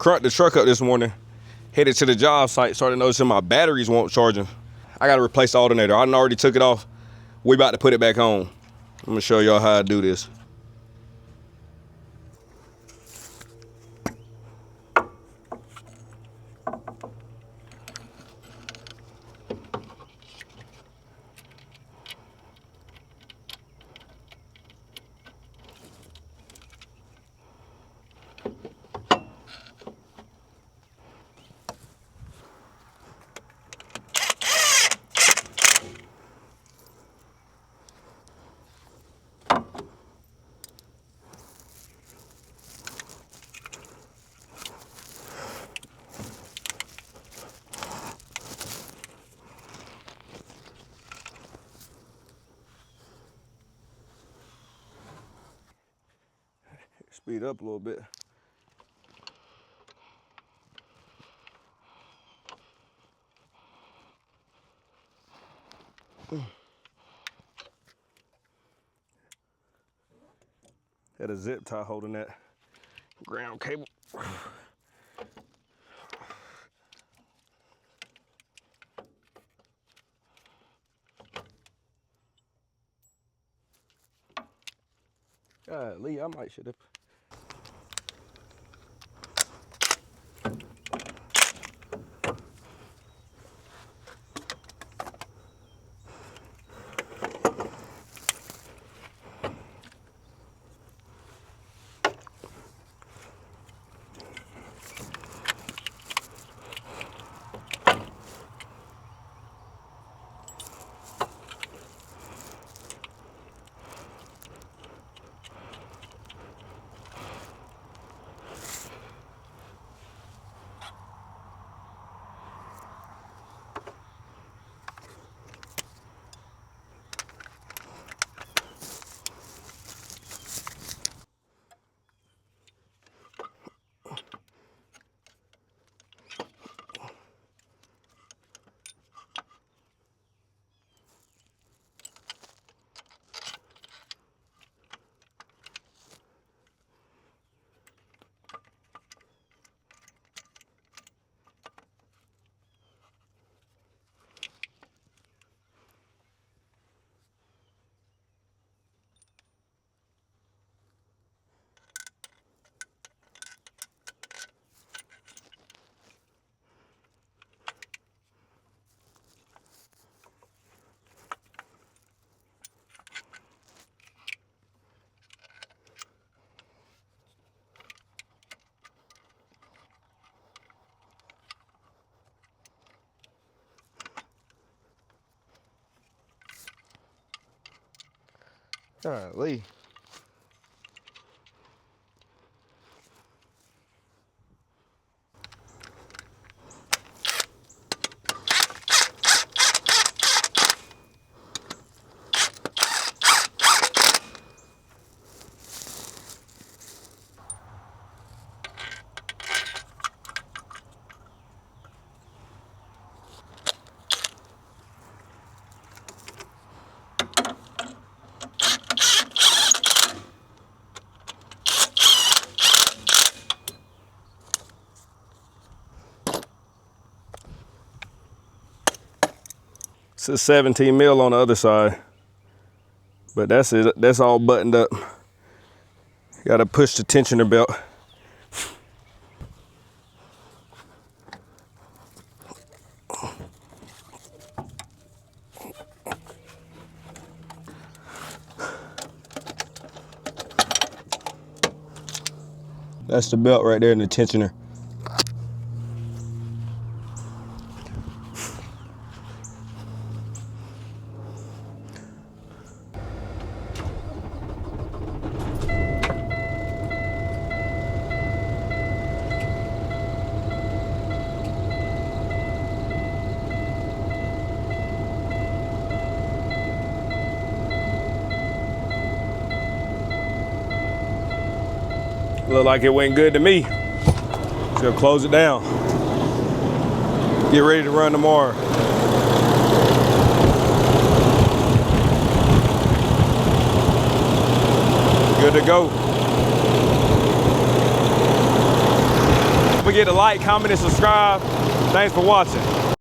cranked the truck up this morning, headed to the job site, started noticing my batteries won't charging. I gotta replace the alternator. I already took it off. We about to put it back on. I'm gonna show y'all how I do this. Speed up a little bit. Had a zip tie holding that ground cable. Lee, I might should have. Lee. It's a 17 mil on the other side, but that's it. That's all buttoned up. Got to push the tensioner belt. That's the belt right there in the tensioner. Look like it went good to me. Just gonna close it down. Get ready to run tomorrow. Good to go. Don't forget to like, comment, and subscribe. Thanks for watching.